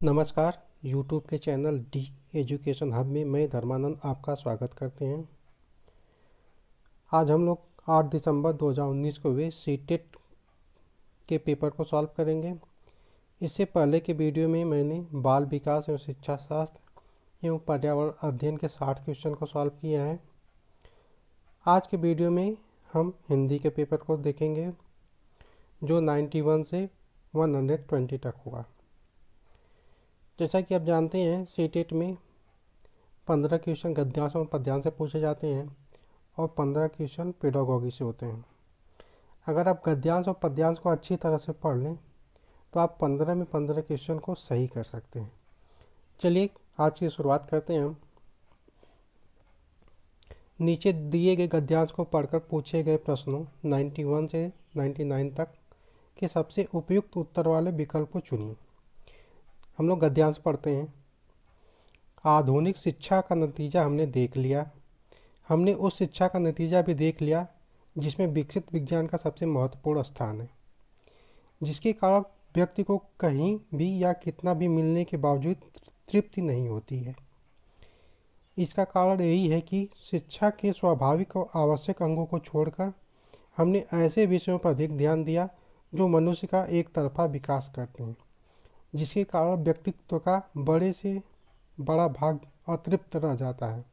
नमस्कार। YouTube के channel D education hub में मैं धर्मानंद आपका स्वागत करते हैं। आज हम लोग 8 दिसंबर 2019 को हुए सीटेट के पेपर को सॉल्व करेंगे। इससे पहले के वीडियो में मैंने बाल विकास एवं शिक्षा शास्त्र एवं पर्यावरण अध्ययन के 60 क्वेश्चन को सॉल्व किया है। आज के वीडियो में हम हिंदी के पेपर को देखेंगे जो 91 से 120 तक होगा। जैसा कि आप जानते हैं सीटेट में 15 क्वेश्चन गद्यांश और पद्यांश से पूछे जाते हैं और 15 क्वेश्चन पेडागॉजी से होते हैं। अगर आप गद्यांश और पद्यांश को अच्छी तरह से पढ़ लें तो आप 15 में 15 क्वेश्चन को सही कर सकते हैं। चलिए आज की शुरुआत करते हैं हम। नीचे दिए गए गद्यांश को पढ़कर पूछे गए प्रश्नों 91 से 99 तक के सबसे उपयुक्त उत्तर वाले विकल्प को चुनिए। हम लोग गद्यांश पढ़ते हैं। आधुनिक शिक्षा का नतीजा हमने देख लिया। हमने उस शिक्षा का नतीजा भी देख लिया जिसमें विकसित विज्ञान का सबसे महत्वपूर्ण स्थान है, जिसके कारण व्यक्ति को कहीं भी या कितना भी मिलने के बावजूद तृप्ति नहीं होती है। इसका कारण यही है कि शिक्षा के स्वाभाविक और आवश्यक अंगों को छोड़कर हमने ऐसे विषयों पर अधिक ध्यान दिया जो मनुष्य का एक तरफा विकास करते हैं, जिसके कारण व्यक्तित्व का बड़े से बड़ा भाग अतृप्त रह जाता है।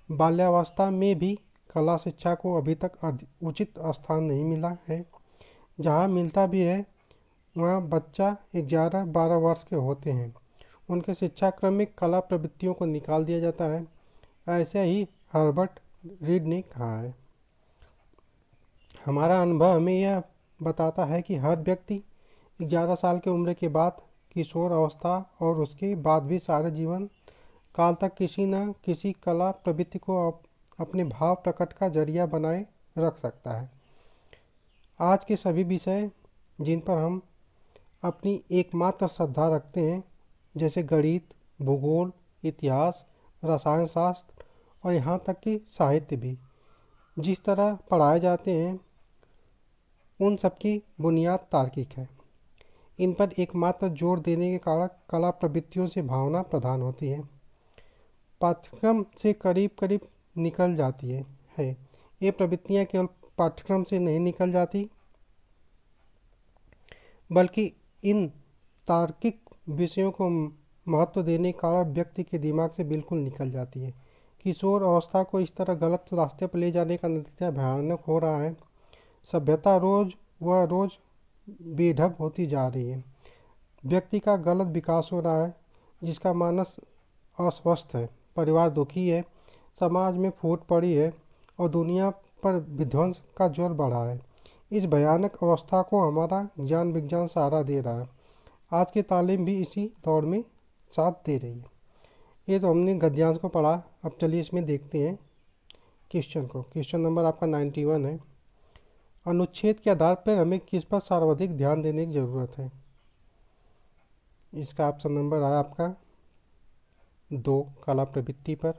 बाल्यावस्था में भी कला शिक्षा को अभी तक उचित स्थान नहीं मिला है। जहाँ मिलता भी है वहाँ बच्चा 11-12 वर्ष के होते हैं उनके शिक्षा क्रम में कला प्रवृत्तियों को निकाल दिया जाता है। ऐसे ही हर्बर्ट रीड ने कहा है। हमारा अनुभव हमें यह बताता है कि हर व्यक्ति 11 साल की उम्र के बाद किशोर अवस्था और उसके बाद भी सारे जीवन काल तक किसी न किसी कला प्रवृत्ति को अपने भाव प्रकट का जरिया बनाए रख सकता है। आज के सभी विषय जिन पर हम अपनी एकमात्र श्रद्धा रखते हैं, जैसे गणित, भूगोल, इतिहास, रसायन शास्त्र और यहाँ तक कि साहित्य भी जिस तरह पढ़ाए जाते हैं, उन सबकी बुनियाद तार्किक है। इन पर एकमात्र जोर देने के कारण कला प्रवृत्तियों से भावना प्रधान होती है, पाठ्यक्रम से करीब करीब निकल जाती है। ये प्रवृत्तियाँ केवल पाठ्यक्रम से नहीं निकल जाती, बल्कि इन तार्किक विषयों को महत्व देने के कारण व्यक्ति के दिमाग से बिल्कुल निकल जाती है। किशोर अवस्था को इस तरह गलत रास्ते पर ले जाने का नतीजा भयानक हो रहा है। सभ्यता रोज बेढब होती जा रही है। व्यक्ति का गलत विकास हो रहा है, जिसका मानस अस्वस्थ है, परिवार दुखी है, समाज में फूट पड़ी है और दुनिया पर विध्वंस का जोर बढ़ा है। इस भयानक अवस्था को हमारा ज्ञान विज्ञान सहारा दे रहा है। आज की तालीम भी इसी दौर में साथ दे रही है। ये तो हमने गद्यांश को पढ़ा। अब चलिए इसमें देखते हैं क्वेश्चन को। क्वेश्चन नंबर आपका 91 है। अनुच्छेद के आधार पर हमें किस पर सर्वाधिक ध्यान देने की ज़रूरत है? इसका ऑप्शन नंबर है आपका 2, कला प्रवृत्ति पर।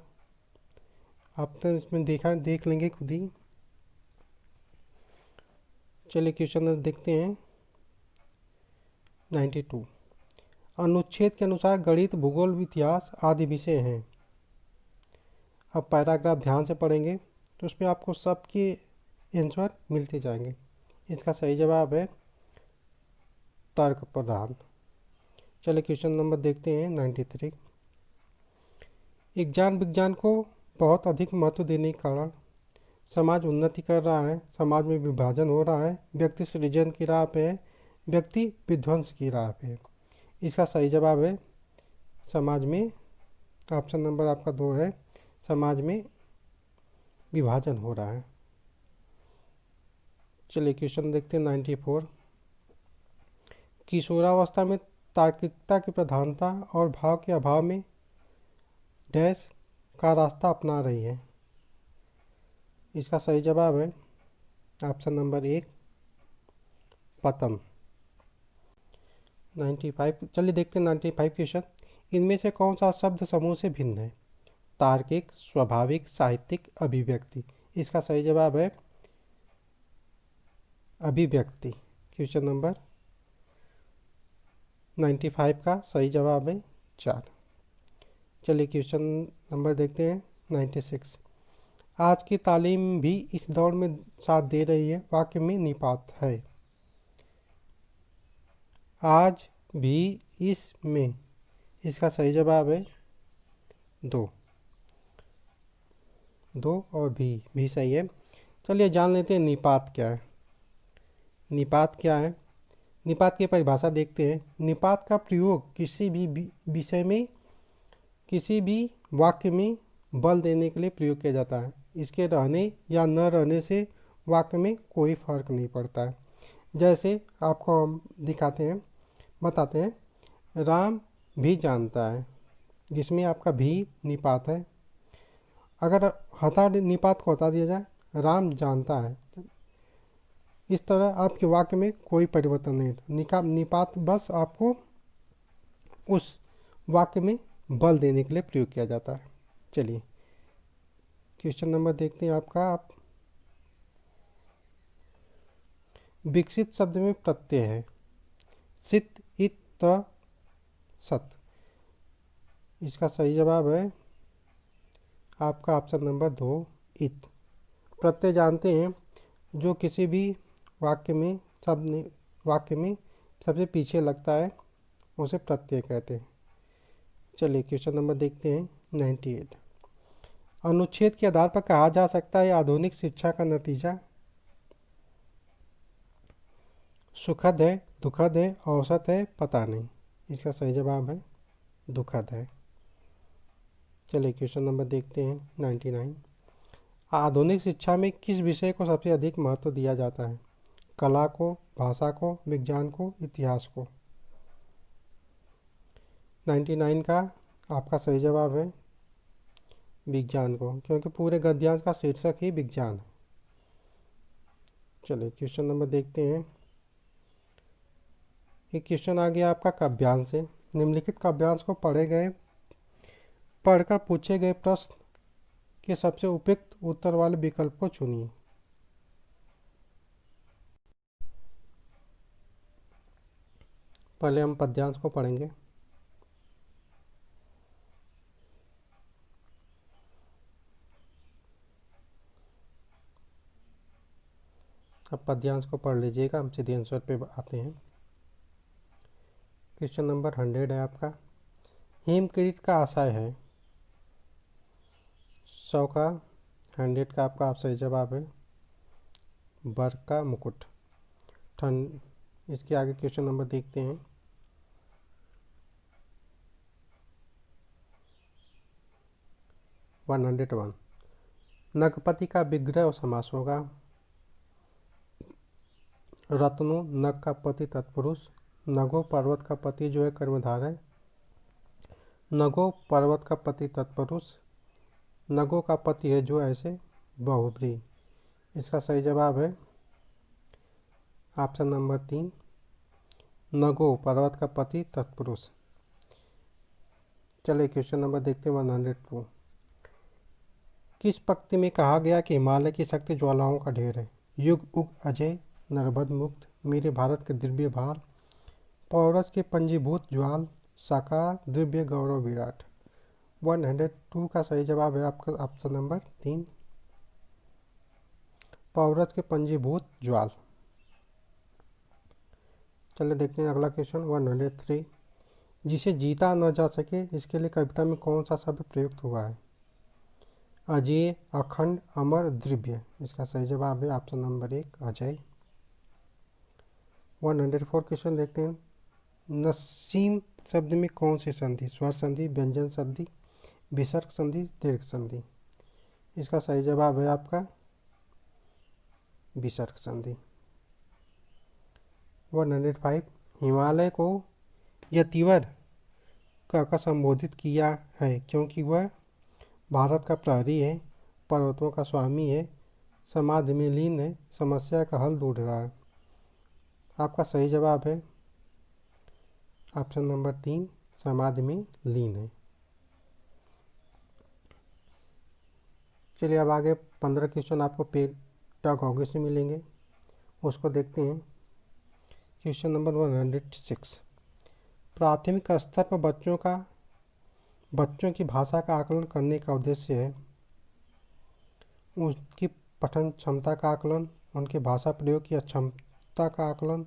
आप तो इसमें देख लेंगे खुद ही। चलिए क्वेश्चन देखते हैं 92। अनुच्छेद के अनुसार गणित, भूगोल, इतिहास आदि विषय हैं। अब पैराग्राफ ध्यान से पढ़ेंगे तो उसमें आपको सबके आंसर मिलते जाएंगे। इसका सही जवाब है तर्क प्रधान। चलिए क्वेश्चन नंबर देखते हैं 93। ज्ञान विज्ञान को बहुत अधिक महत्व देने के कारण समाज उन्नति कर रहा है, समाज में विभाजन हो रहा है, व्यक्ति सृजन की राह पे है, व्यक्ति विध्वंस की राह पे है। इसका सही जवाब है समाज में, ऑप्शन नंबर आपका 2 है, समाज में विभाजन हो रहा है। चलिए क्वेश्चन देखते हैं 94। किशोरावस्था में तार्किकता की प्रधानता और भाव के अभाव में डैश का रास्ता अपना रही है। इसका सही जवाब है ऑप्शन नंबर 1, पतन। 95। चलिए देखते हैं 95 क्वेश्चन। इनमें से कौन सा शब्द समूह से भिन्न है? तार्किक, स्वाभाविक, साहित्यिक, अभिव्यक्ति। इसका सही जवाब है अभिव्यक्ति। क्वेश्चन नंबर 95 का सही जवाब है 4। चलिए क्वेश्चन नंबर देखते हैं 96। आज की तालीम भी इस दौर में साथ दे रही है, वाक्य में निपात है। आज भी इसमें, इसका सही जवाब है 2। 2 और भी सही है। चलिए जान लेते हैं निपात क्या है। निपात क्या है? निपात की परिभाषा देखते हैं। निपात का प्रयोग किसी भी विषय में, किसी भी वाक्य में बल देने के लिए प्रयोग किया जाता है। इसके रहने या न रहने से वाक्य में कोई फर्क नहीं पड़ता है। जैसे आपको हम दिखाते हैं, बताते हैं। राम भी जानता है, जिसमें आपका भी निपात है। अगर निपात को हटा दिया जाए, राम जानता है, इस तरह आपके वाक्य में कोई परिवर्तन नहीं था। निपात बस आपको उस वाक्य में बल देने के लिए प्रयोग किया जाता है। चलिए क्वेश्चन नंबर देखते हैं आपका। आप विकसित शब्द में प्रत्यय है। सित, इत, त, सत। इसका सही जवाब है आपका ऑप्शन नंबर 2, इत। प्रत्यय जानते हैं, जो किसी भी वाक्य में वाक्य में सबसे पीछे लगता है, उसे प्रत्यय कहते हैं। चलिए क्वेश्चन नंबर देखते हैं 98। अनुच्छेद के आधार पर कहा जा सकता है आधुनिक शिक्षा का नतीजा सुखद है, दुखद है, औसत है, पता नहीं। इसका सही जवाब है दुखद है। चलिए क्वेश्चन नंबर देखते हैं 99। आधुनिक शिक्षा में किस विषय को सबसे अधिक महत्व दिया जाता है? कला को, भाषा को, विज्ञान को, इतिहास को? 99 का आपका सही जवाब है विज्ञान को, क्योंकि पूरे गद्यांश का शीर्षक ही विज्ञान है। चलिए क्वेश्चन नंबर देखते हैं। ये क्वेश्चन आ गया आपका काव्यांश से। निम्नलिखित काव्यांश को पढ़कर पूछे गए प्रश्न के सबसे उपयुक्त उत्तर वाले विकल्प को चुनिए। पहले हम पद्यांश को पढ़ेंगे। अब पद्यांश को पढ़ लीजिएगा, हम सीधे आंसर पे आते हैं। क्वेश्चन नंबर 100 है आपका। हेमकृत का आशय है। 100 का 100 का आपका सही जवाब है बर का मुकुट। इसके आगे क्वेश्चन नंबर देखते हैं। (101) नगपति का विग्रह और समास होगा। रत्नो, नग का पति तत्पुरुष। नगो पर्वत का पति जो है कर्मधार है। नगो पर्वत का पति तत्पुरुष। नगो का पति है जो ऐसे बहुब्री। इसका सही जवाब है ऑप्शन नंबर 3, नगो पर्वत का पति तत्पुरुष। चलिए क्वेश्चन नंबर देखते हैं 102। किस पंक्ति में कहा गया कि हिमालय की शक्ति ज्वालाओं का ढेर है? युग उग अजय, नरबद मुक्त, मेरे भारत के दिव्य भाल, पौरस के पंजीभूत ज्वाल, साकार दिव्य गौरव विराट। 102 का सही जवाब है आपका ऑप्शन नंबर 3, पौरस के पंजीभूत ज्वाल। चलिए देखते हैं अगला क्वेश्चन 103। जिसे जीता न जा सके, इसके लिए कविता में कौन सा शब्द प्रयुक्त हुआ है? अजय, अखंड, अमर, दिव्य। इसका सही जवाब है ऑप्शन नंबर 1, अजय। 104 क्वेश्चन देखते हैं। नसीम शब्द में कौन सी संधि? स्वर संधि, व्यंजन संधि, विसर्ग संधि, दीर्घ संधि। इसका सही जवाब है आपका विसर्ग संधि। 105 हिमालय को यतिवर कहकर संबोधित किया है क्योंकि वह भारत का प्रहरी है, पर्वतों का स्वामी है, समाधि में लीन है, समस्या का हल ढूंढ रहा है। आपका सही जवाब है ऑप्शन नंबर 3, समाधि में लीन है। चलिए अब आगे 15 क्वेश्चन आपको पेडागोजी से मिलेंगे, उसको देखते हैं। Question number 106। प्राथमिक स्तर पर बच्चों की भाषा का आकलन करने का उद्देश्य है उनकी पठन क्षमता का आकलन, उनकी भाषा प्रयोग की क्षमता का आकलन,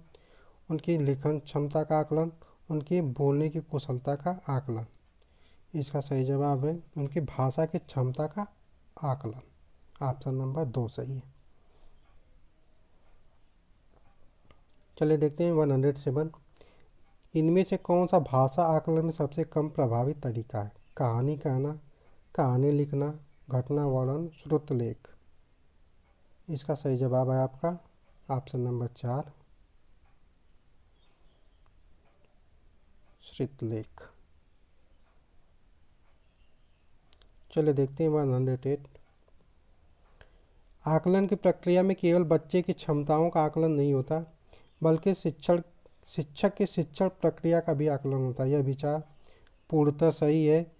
उनकी लेखन क्षमता का आकलन, उनकी बोलने की कुशलता का आकलन। इसका सही जवाब है उनकी भाषा की क्षमता का आकलन। ऑप्शन नंबर 2 सही है। चलिए देखते हैं 107। इनमें से कौन सा भाषा आकलन में सबसे कम प्रभावी तरीका है? कहानी कहना, कहानी लिखना, घटना वर्णन, श्रुतलेख। इसका सही जवाब है आपका ऑप्शन नंबर 4 श्रुतलेख। चलिए देखते हैं 108। आकलन की प्रक्रिया में केवल बच्चे की क्षमताओं का आकलन नहीं होता बल्कि शिक्षक की शिक्षण प्रक्रिया का भी आकलन होता है। यह विचार पूर्णतः सही है,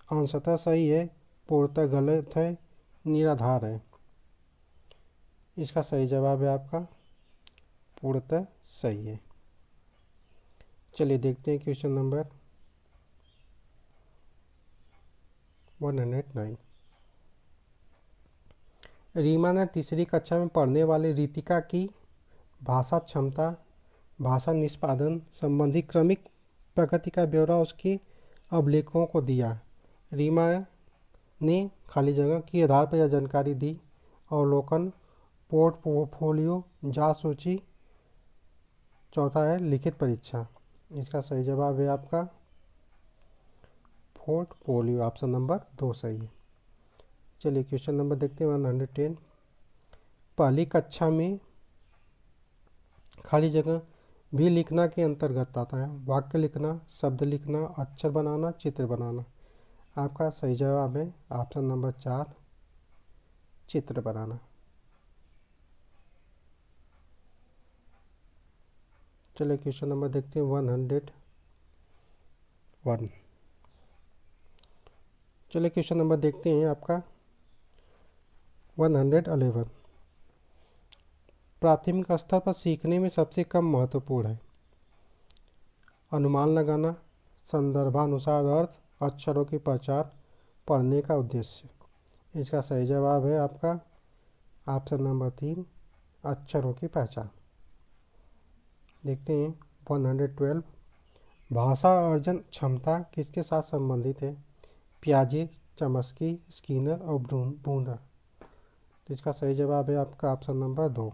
अंशतः सही है, पूर्णतः गलत है, निराधार है। इसका सही जवाब है आपका पूर्णतः सही है। चलिए देखते हैं क्वेश्चन नंबर 109। रीमा ने तीसरी कक्षा में पढ़ने वाली रितिका की भाषा क्षमता, भाषा निष्पादन संबंधी क्रमिक प्रगति का ब्यौरा उसके अभिलेखों को दिया। रीमा ने खाली जगह के आधार पर यह जानकारी दी। अवलोकन, पोर्टफोलियो, जांच सूची। चौथा है लिखित परीक्षा। इसका सही जवाब है आपका पोर्टफोलियो। ऑप्शन नंबर 2 सही है। चलिए क्वेश्चन नंबर देखते हैं 110। पहली कक्षा में खाली जगह भी लिखना के अंतर्गत आता है। वाक्य लिखना, शब्द लिखना, अक्षर बनाना, चित्र बनाना। आपका सही जवाब है ऑप्शन नंबर 4 चित्र बनाना। चलिए क्वेश्चन नंबर देखते हैं 101। चलिए क्वेश्चन नंबर देखते हैं आपका 111। प्राथमिक स्तर पर सीखने में सबसे कम महत्वपूर्ण है अनुमान लगाना, संदर्भानुसार अर्थ, अक्षरों की पहचान, पढ़ने का उद्देश्य। इसका सही जवाब है आपका ऑप्शन नंबर 3 अक्षरों की पहचान। देखते हैं 112। भाषा अर्जन क्षमता किसके साथ संबंधित है? पियाजे, चमस्की, स्किनर और बूंदर। इसका सही जवाब है आपका ऑप्शन नंबर 2।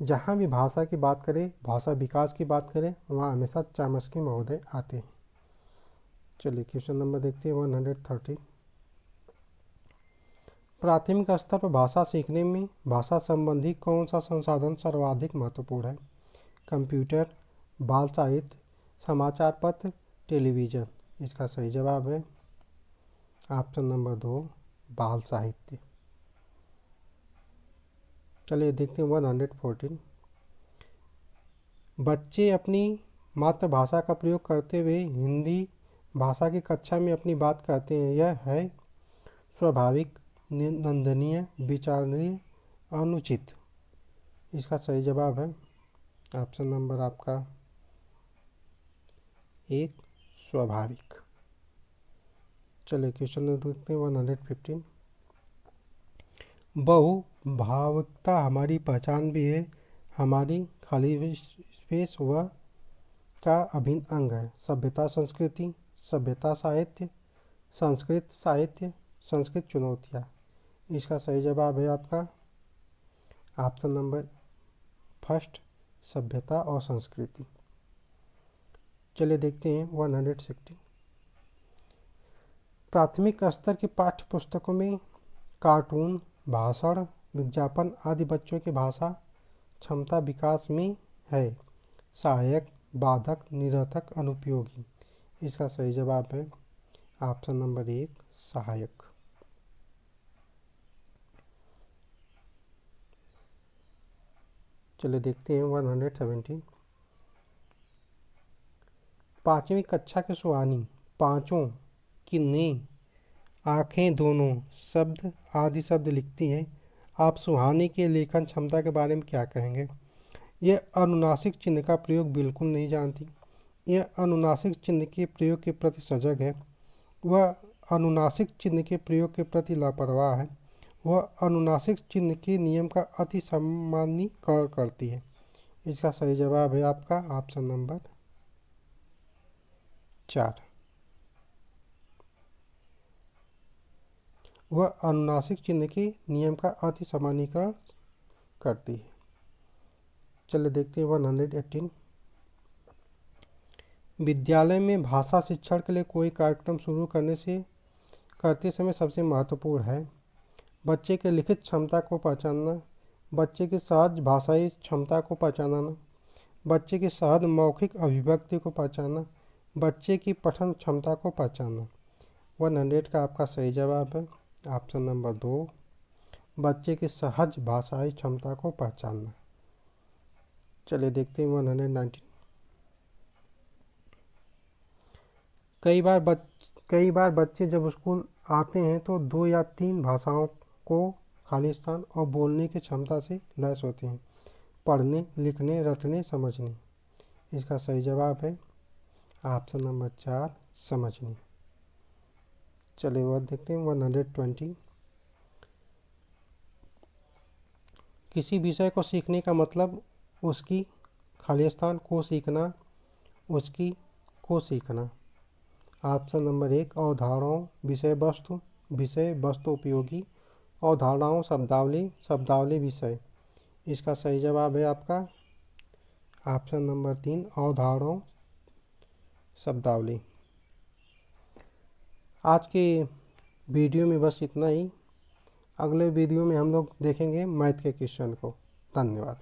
जहाँ भी भाषा की बात करें, भाषा विकास की बात करें, वहाँ हमेशा चमस्की महोदय आते हैं। चलिए क्वेश्चन नंबर देखते हैं 130। प्राथमिक स्तर पर भाषा सीखने में भाषा संबंधी कौन सा संसाधन सर्वाधिक महत्वपूर्ण है? कंप्यूटर, बाल साहित्य, समाचार पत्र, टेलीविज़न। इसका सही जवाब है ऑप्शन नंबर 2 बाल साहित्य। चलिए देखते हैं 114। बच्चे अपनी मातृभाषा का प्रयोग करते हुए हिंदी भाषा की कक्षा में अपनी बात कहते हैं। यह है स्वाभाविक, निंदनीय, विचारणीय, अनुचित। इसका सही जवाब है ऑप्शन नंबर आपका 1 स्वाभाविक। चलिए क्वेश्चन नंबर देखते हैं 115। बहुभाविकता हमारी पहचान भी है, हमारी खाली स्पेस व का अभिन्न अंग है। सभ्यता संस्कृति, सभ्यता साहित्य, संस्कृत साहित्य, संस्कृत चुनौतियाँ। इसका सही जवाब है आपका ऑप्शन नंबर फर्स्ट सभ्यता और संस्कृति। चलिए देखते हैं 160। प्राथमिक स्तर की पाठ्य पुस्तकों में कार्टून, भाषण, विज्ञापन आदि बच्चों की भाषा क्षमता विकास में है सहायक, बाधक, निरर्थक, अनुपयोगी। इसका सही जवाब है ऑप्शन नंबर 1 सहायक। चलिए देखते हैं 117। पाँचवीं कक्षा के सुहानी पाँचों की ने आँखें दोनों शब्द आदि शब्द लिखती हैं। आप सुहानी के लेखन क्षमता के बारे में क्या कहेंगे? यह अनुनासिक चिन्ह का प्रयोग बिल्कुल नहीं जानती। यह अनुनासिक चिन्ह के प्रयोग के प्रति सजग है। वह अनुनासिक चिन्ह के प्रयोग के प्रति लापरवाह है। वह अनुनासिक चिन्ह के नियम का अति सामान्यीकरण करती है। इसका सही जवाब है आपका ऑप्शन नंबर 4। वह अनुनासिक चिन्ह के नियम का अति सामान्यीकरण करती है। चलिए देखते हैं 118। विद्यालय में भाषा शिक्षण के लिए कोई कार्यक्रम शुरू करते समय सबसे महत्वपूर्ण है बच्चे के लिखित क्षमता को पहचानना, बच्चे की सहज भाषाई क्षमता को पहचानना, बच्चे की सहज मौखिक अभिव्यक्ति को पहचानना, बच्चे की पठन क्षमता को पहचानना। 100 का आपका सही जवाब है ऑप्शन नंबर 2, बच्चे की सहज भाषाई क्षमता को पहचानना। चलिए देखते हैं 119। कई बार बच्चे जब स्कूल आते हैं तो 2 या 3 भाषाओं को खालिस्तान और बोलने की क्षमता से लैस होते हैं, पढ़ने, लिखने, रटने, समझने। इसका सही जवाब है ऑप्शन नंबर 4, समझने। चलिए वह देखते हैं 120। किसी विषय को सीखने का मतलब उसकी खालिस्तान को सीखना, उसकी को सीखना। ऑप्शन नंबर 1, अवधारणाओं, विषय वस्तु उपयोगी, अवधारणाओं, शब्दावली विषय। इसका सही जवाब है आपका ऑप्शन नंबर 3, अवधारणाओं शब्दावली। आज के वीडियो में बस इतना ही। अगले वीडियो में हम लोग देखेंगे मैथ के क्वेश्चन को। धन्यवाद।